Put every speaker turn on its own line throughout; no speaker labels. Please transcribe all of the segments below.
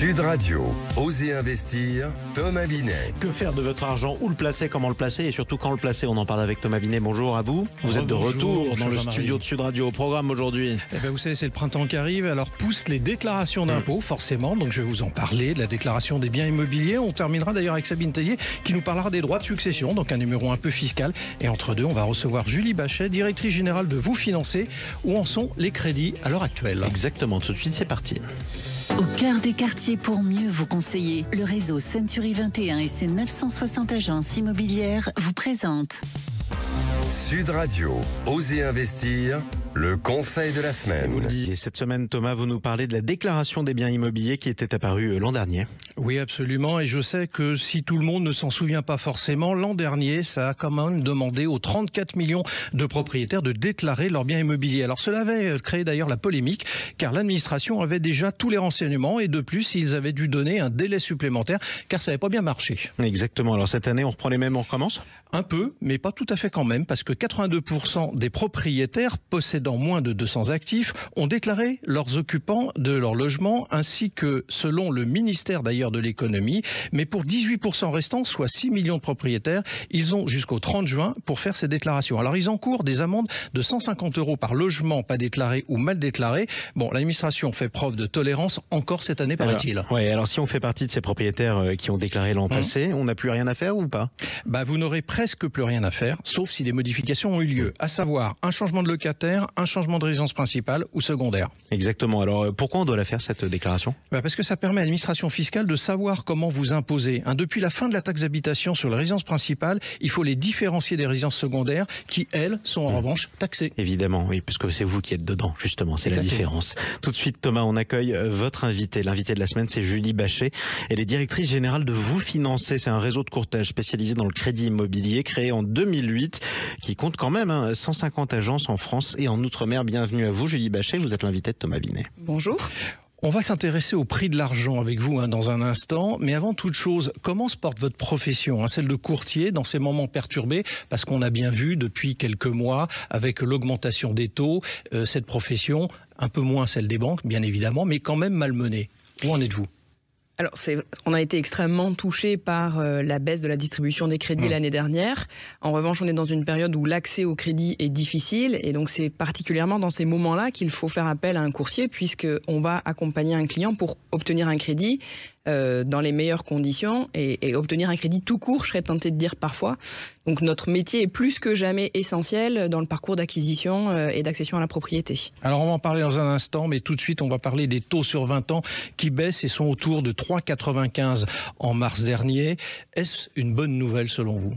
Sud Radio, Osez investir, Thomas Binet.
Que faire de votre argent? Où le placer? Comment le placer? Et surtout quand le placer? On en parle avec Thomas Binet. Bonjour à vous. Vous êtes de retour dans le studio de Sud Radio. Au programme aujourd'hui.
Vous savez, c'est le printemps qui arrive. Alors pousse les déclarations d'impôts, forcément. Donc je vais vous en parler de la déclaration des biens immobiliers. On terminera d'ailleurs avec Sabine Tellier qui nous parlera des droits de succession. Donc un numéro un peu fiscal. Et entre deux, on va recevoir Julie Bachet, directrice générale de Vous Financer. Où en sont les crédits à l'heure actuelle?
Exactement. Tout de suite, c'est parti.
Au cœur des quartiers pour mieux vous conseiller, le réseau Century 21 et ses 960 agences immobilières vous présentent
Sud Radio, Osez investir, le conseil de la semaine.
Vous le disiez, cette semaine, Thomas, vous nous parlez de la déclaration des biens immobiliers qui était apparue l'an dernier.
Oui, absolument. Et je sais que si tout le monde ne s'en souvient pas forcément, l'an dernier, ça a quand même demandé aux 34 millions de propriétaires de déclarer leurs biens immobiliers. Alors cela avait créé d'ailleurs la polémique, car l'administration avait déjà tous les renseignements et de plus, ils avaient dû donner un délai supplémentaire, car ça n'avait pas bien marché.
Exactement. Alors cette année, on reprend les mêmes, on recommence?
Un peu, mais pas tout à fait quand même, parce que 82% des propriétaires possédant moins de 200 actifs ont déclaré leurs occupants de leur logement, ainsi que, selon le ministère d'ailleurs de l'économie, mais pour 18% restants, soit 6 millions de propriétaires, ils ont jusqu'au 30 juin pour faire ces déclarations. Alors ils encourent des amendes de 150 € par logement pas déclaré ou mal déclaré. Bon, l'administration fait preuve de tolérance encore cette année, paraît-il.
Oui, alors si on fait partie de ces propriétaires qui ont déclaré l'an passé, on n'a plus rien à faire ou pas?
Vous n'aurez presque plus rien à faire, sauf si des modifications ont eu lieu, à savoir un changement de locataire, un changement de résidence principale ou secondaire.
Exactement. Alors pourquoi on doit la faire, cette déclaration?
Parce que ça permet à l'administration fiscale de savoir comment vous imposer. Depuis la fin de la taxe d'habitation sur les résidences principales, il faut les différencier des résidences secondaires qui, elles, sont en revanche taxées.
Évidemment, oui, puisque c'est vous qui êtes dedans, justement, c'est la différence. Tout de suite, Thomas, on accueille votre invité. L'invité de la semaine, c'est Julie Bachet. Elle est directrice générale de Vous Financer. C'est un réseau de courtage spécialisé dans le crédit immobilier, créé en 2008, qui compte quand même 150 agences en France et en Outre-mer. Bienvenue à vous, Julie Bachet. Vous êtes l'invité de Thomas Binet.
Bonjour.
On va s'intéresser au prix de l'argent avec vous dans un instant, mais avant toute chose, comment se porte votre profession, celle de courtier, dans ces moments perturbés? Parce qu'on a bien vu depuis quelques mois, avec l'augmentation des taux, cette profession, un peu moins celle des banques, bien évidemment, mais quand même malmenée. Où en êtes-vous?
Alors, on a été extrêmement touché par la baisse de la distribution des crédits l'année dernière. En revanche, on est dans une période où l'accès au crédit est difficile. Et donc, c'est particulièrement dans ces moments-là qu'il faut faire appel à un courtier, puisqu'on va accompagner un client pour obtenir un crédit dans les meilleures conditions et obtenir un crédit tout court, je serais tentée de dire parfois. Donc, notre métier est plus que jamais essentiel dans le parcours d'acquisition et d'accession à la propriété.
Alors, on va en parler dans un instant, mais tout de suite, on va parler des taux sur 20 ans qui baissent et sont autour de 3,95 en mars dernier. Est-ce une bonne nouvelle selon vous?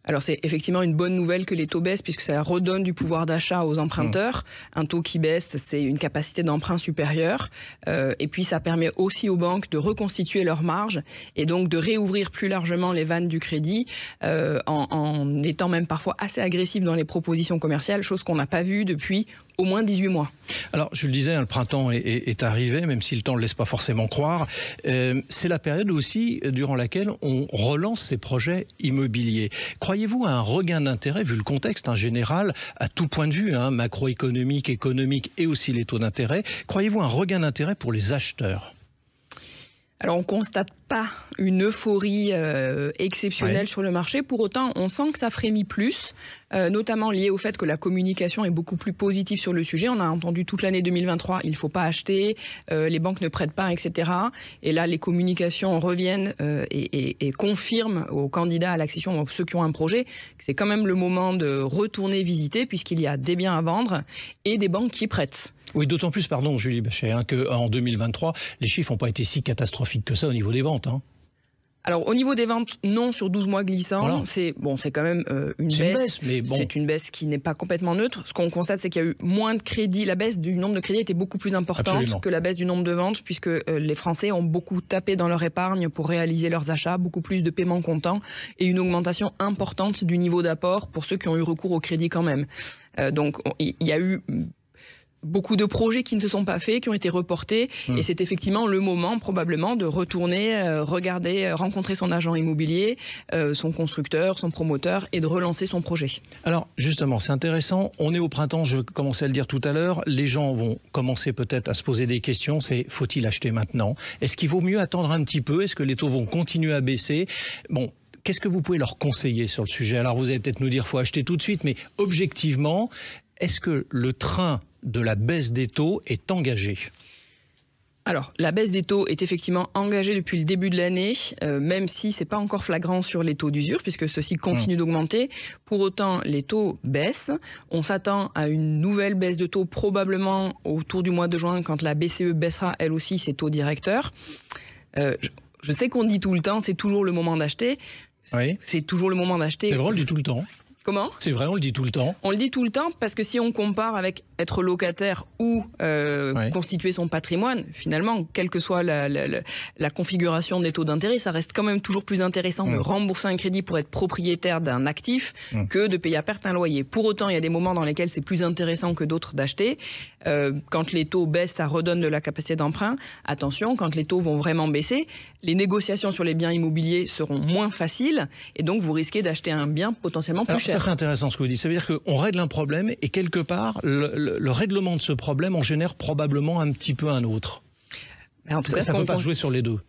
Alors c'est effectivement une bonne nouvelle que les taux baissent puisque ça redonne du pouvoir d'achat aux emprunteurs. Un taux qui baisse, c'est une capacité d'emprunt supérieure. Et puis ça permet aussi aux banques de reconstituer leurs marges et donc de réouvrir plus largement les vannes du crédit en étant même parfois assez agressif dans les propositions commerciales, chose qu'on n'a pas vue depuis au moins 18 mois.
Alors, je le disais, le printemps est arrivé, même si le temps ne le laisse pas forcément croire. C'est la période aussi durant laquelle on relance ces projets immobiliers. Croyez-vous à un regain d'intérêt, vu le contexte général, à tout point de vue, macroéconomique, économique et aussi les taux d'intérêt, croyez-vous à un regain d'intérêt pour les acheteurs?
Alors, on constate pas une euphorie exceptionnelle sur le marché. Pour autant, on sent que ça frémit plus, notamment lié au fait que la communication est beaucoup plus positive sur le sujet. On a entendu toute l'année 2023, il ne faut pas acheter, les banques ne prêtent pas, etc. Et là, les communications reviennent et confirment aux candidats à l'accession, ceux qui ont un projet, que c'est quand même le moment de retourner visiter, puisqu'il y a des biens à vendre et des banques qui prêtent.
Oui, d'autant plus, pardon Julie Bachet, qu'en 2023, les chiffres n'ont pas été si catastrophiques que ça au niveau des ventes.
Alors, au niveau des ventes, non, sur 12 mois glissants, voilà. C'est quand même une baisse. Mais bon. C'est une baisse qui n'est pas complètement neutre. Ce qu'on constate, c'est qu'il y a eu moins de crédits. La baisse du nombre de crédits était beaucoup plus importante que la baisse du nombre de ventes, puisque les Français ont beaucoup tapé dans leur épargne pour réaliser leurs achats, beaucoup plus de paiements comptants et une augmentation importante du niveau d'apport pour ceux qui ont eu recours au crédit quand même. Donc, il y a eu beaucoup de projets qui ne se sont pas faits, qui ont été reportés. Et c'est effectivement le moment, probablement, de retourner, rencontrer son agent immobilier, son constructeur, son promoteur, et de relancer son projet.
Alors, justement, c'est intéressant. On est au printemps, je commençais à le dire tout à l'heure. Les gens vont commencer peut-être à se poser des questions. C'est, faut-il acheter maintenant? Est-ce qu'il vaut mieux attendre un petit peu? Est-ce que les taux vont continuer à baisser? Bon, qu'est-ce que vous pouvez leur conseiller sur le sujet? Alors, vous allez peut-être nous dire, faut acheter tout de suite, mais objectivement, est-ce que le train de la baisse des taux est engagé?
Alors, la baisse des taux est effectivement engagée depuis le début de l'année, même si ce n'est pas encore flagrant sur les taux d'usure, puisque ceux-ci continuent d'augmenter. Pour autant, les taux baissent. On s'attend à une nouvelle baisse de taux, probablement autour du mois de juin, quand la BCE baissera elle aussi ses taux directeurs. Je sais qu'on dit tout le temps, c'est toujours le moment d'acheter.
Oui.
C'est toujours le moment d'acheter.
C'est vrai, on le dit tout le temps.
Comment ?
C'est vrai, on le dit tout le temps.
On le dit tout le temps parce que si on compare avec être locataire ou constituer son patrimoine, finalement, quelle que soit la configuration des taux d'intérêt, ça reste quand même toujours plus intéressant de rembourser un crédit pour être propriétaire d'un actif que de payer à perte un loyer. Pour autant, il y a des moments dans lesquels c'est plus intéressant que d'autres d'acheter. Quand les taux baissent, ça redonne de la capacité d'emprunt. Attention, quand les taux vont vraiment baisser, les négociations sur les biens immobiliers seront moins faciles et donc vous risquez d'acheter un bien potentiellement plus cher.
Ça, c'est intéressant ce que vous dites. Ça veut dire qu'on règle un problème et quelque part, le règlement de ce problème en génère probablement un petit peu un autre. En tout cas, ça ne peut pas jouer sur les deux.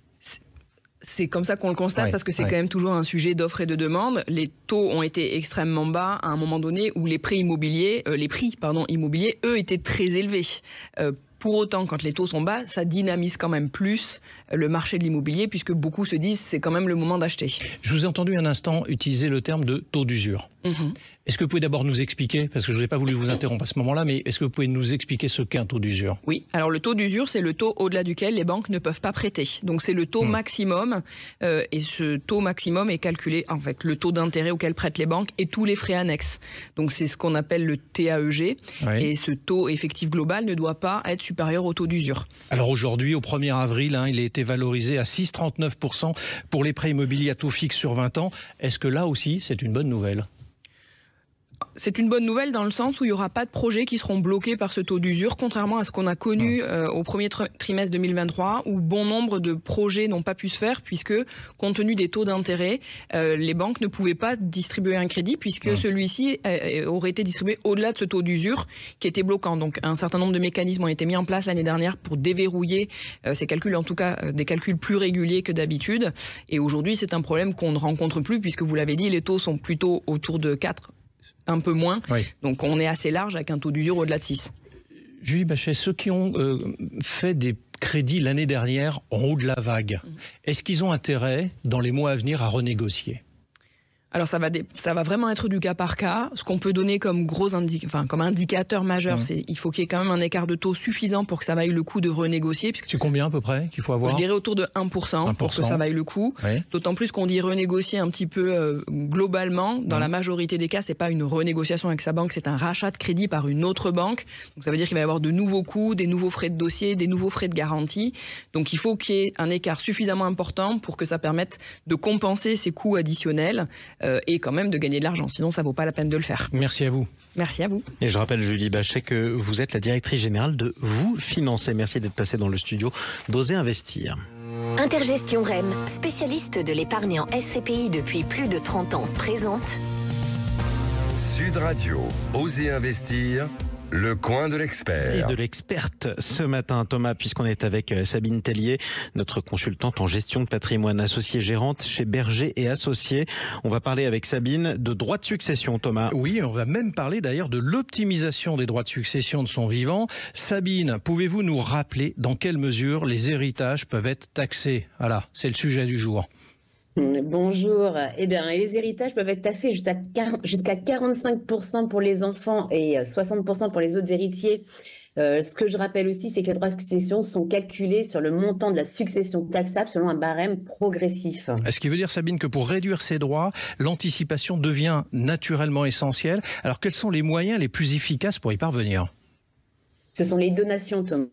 C'est comme ça qu'on le constate parce que c'est quand même toujours un sujet d'offre et de demande. Les taux ont été extrêmement bas à un moment donné où les prix immobiliers, eux, étaient très élevés. Pour autant, quand les taux sont bas, ça dynamise quand même plus le marché de l'immobilier puisque beaucoup se disent c'est quand même le moment d'acheter. Je vous ai entendu un instant utiliser le terme de taux d'usure. Est-ce que vous pouvez d'abord nous expliquer, parce que je n'ai pas voulu vous interrompre à ce moment-là, mais est-ce que vous pouvez nous expliquer ce qu'est un taux d'usure? Oui, alors le taux d'usure, c'est le taux au-delà duquel les banques ne peuvent pas prêter. Donc c'est le taux maximum, et ce taux maximum est calculé, en fait, le taux d'intérêt auquel prêtent les banques et tous les frais annexes. Donc c'est ce qu'on appelle le TAEG, et ce taux effectif global ne doit pas être supérieur au taux d'usure. Alors aujourd'hui, au 1er avril, il a été valorisé à 6,39% pour les prêts immobiliers à taux fixe sur 20 ans. Est-ce que là aussi, c'est une bonne nouvelle ? C'est une bonne nouvelle dans le sens où il n'y aura pas de projets qui seront bloqués par ce taux d'usure, contrairement à ce qu'on a connu au premier trimestre 2023, où bon nombre de projets n'ont pas pu se faire, puisque, compte tenu des taux d'intérêt, les banques ne pouvaient pas distribuer un crédit, puisque celui-ci aurait été distribué au-delà de ce taux d'usure qui était bloquant. Donc un certain nombre de mécanismes ont été mis en place l'année dernière pour déverrouiller ces calculs, en tout cas des calculs plus réguliers que d'habitude. Et aujourd'hui, c'est un problème qu'on ne rencontre plus, puisque vous l'avez dit, les taux sont plutôt autour de 4, un peu moins. Donc on est assez large avec un taux d'usure au-delà de 6. Julie Bachet, ceux qui ont fait des crédits l'année dernière en haut de la vague, est-ce qu'ils ont intérêt, dans les mois à venir, à renégocier ? Alors ça va vraiment être du cas par cas. Ce qu'on peut donner comme comme indicateur majeur, c'est il faut qu'il y ait quand même un écart de taux suffisant pour que ça vaille le coup de renégocier. C'est combien à peu près qu'il faut avoir ? Je dirais autour de 1% pour que ça vaille le coup. D'autant plus qu'on dit renégocier un petit peu globalement. Dans la majorité des cas, c'est pas une renégociation avec sa banque, c'est un rachat de crédit par une autre banque. Donc ça veut dire qu'il va y avoir de nouveaux coûts, des nouveaux frais de dossier, des nouveaux frais de garantie. Donc il faut qu'il y ait un écart suffisamment important pour que ça permette de compenser ces coûts additionnels. Et quand même de gagner de l'argent, sinon ça vaut pas la peine de le faire. Merci à vous. Merci à vous. Et je rappelle, Julie Bachet, que vous êtes la directrice générale de Vous Financer. Merci d'être passée dans le studio d'Oser Investir.
Intergestion REM, spécialiste de l'épargne en SCPI depuis plus de 30 ans, présente
Sud Radio, Oser Investir, le coin de l'expert.
Et de l'experte ce matin, Thomas, puisqu'on est avec Sabine Tellier, notre consultante en gestion de patrimoine, associée gérante chez Berger et Associés. On va parler avec Sabine de droits de succession, Thomas. Oui, on va même parler d'ailleurs de l'optimisation des droits de succession de son vivant. Sabine, pouvez-vous nous rappeler dans quelle mesure les héritages peuvent être taxés ? Voilà, c'est le sujet du jour.
Bonjour. Eh bien, les héritages peuvent être taxés jusqu'à 45% pour les enfants et 60% pour les autres héritiers. Ce que je rappelle aussi, c'est que les droits de succession sont calculés sur le montant de la succession taxable selon un barème progressif.
Ce qui veut dire, Sabine, que pour réduire ces droits, l'anticipation devient naturellement essentielle. Alors, quels sont les moyens les plus efficaces pour y parvenir ?
Ce sont les donations, Thomas.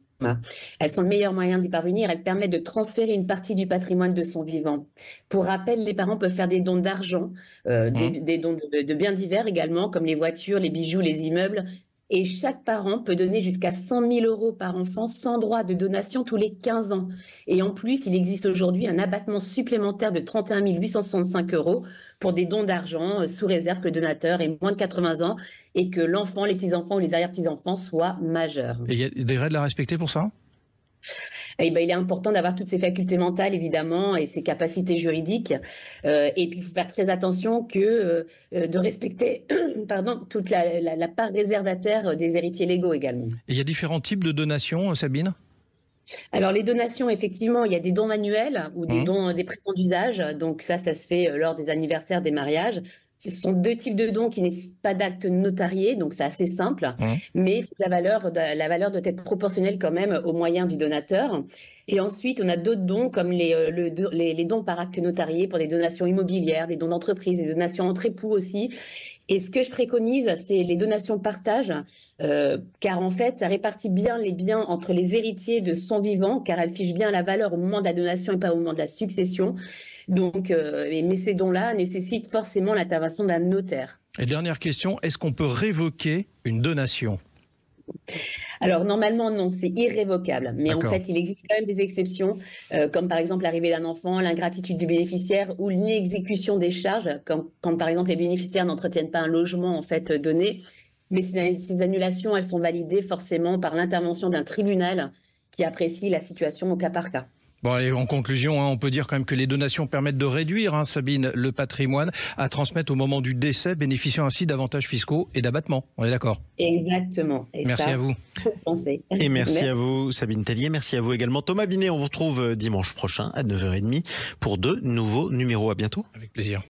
Elles sont le meilleur moyen d'y parvenir. Elles permettent de transférer une partie du patrimoine de son vivant. Pour rappel, les parents peuvent faire des dons d'argent, des dons de biens divers également, comme les voitures, les bijoux, les immeubles, Et chaque parent peut donner jusqu'à 100 000 € par enfant sans droit de donation tous les 15 ans. Et en plus, il existe aujourd'hui un abattement supplémentaire de 31 865 € pour des dons d'argent sous réserve que le donateur ait moins de 80 ans et que l'enfant, les petits-enfants ou les arrière-petits-enfants soient majeurs.
Et il y a des règles à respecter pour ça ?
Il est important d'avoir toutes ses facultés mentales, évidemment, et ses capacités juridiques. Et puis, il faut faire très attention de respecter toute la part réservataire des héritiers légaux également.
Et il y a différents types de donations, Sabine ?
Alors, les donations, effectivement, il y a des dons manuels ou des dons, des prêts d'usage. Donc, ça se fait lors des anniversaires, des mariages. Ce sont 2 types de dons qui n'existent pas d'acte notarié, donc c'est assez simple. Mais la valeur doit être proportionnelle quand même aux moyens du donateur. Et ensuite, on a d'autres dons comme les dons par acte notarié pour des donations immobilières, des dons d'entreprise, des donations entre époux aussi. Et ce que je préconise, c'est les donations partage, car en fait, ça répartit bien les biens entre les héritiers de son vivant, car elle fiche bien la valeur au moment de la donation et pas au moment de la succession. Donc, mais ces dons-là nécessitent forcément l'intervention d'un notaire.
Et dernière question, est-ce qu'on peut révoquer une donation ?
Alors, normalement, non, c'est irrévocable. Mais en fait, il existe quand même des exceptions, comme par exemple l'arrivée d'un enfant, l'ingratitude du bénéficiaire ou l'inexécution des charges, quand par exemple les bénéficiaires n'entretiennent pas un logement en fait donné. Mais ces annulations, elles sont validées forcément par l'intervention d'un tribunal qui apprécie la situation au cas par cas.
Bon, allez, en conclusion, on peut dire quand même que les donations permettent de réduire, Sabine, le patrimoine à transmettre au moment du décès, bénéficiant ainsi d'avantages fiscaux et d'abattements. On est d'accord ?
Exactement. Et
merci à vous.
Faut penser.
Et merci à vous, Sabine Tellier. Merci à vous également, Thomas Binet. On vous retrouve dimanche prochain à 9h30 pour 2 nouveaux numéros. À bientôt.
Avec plaisir.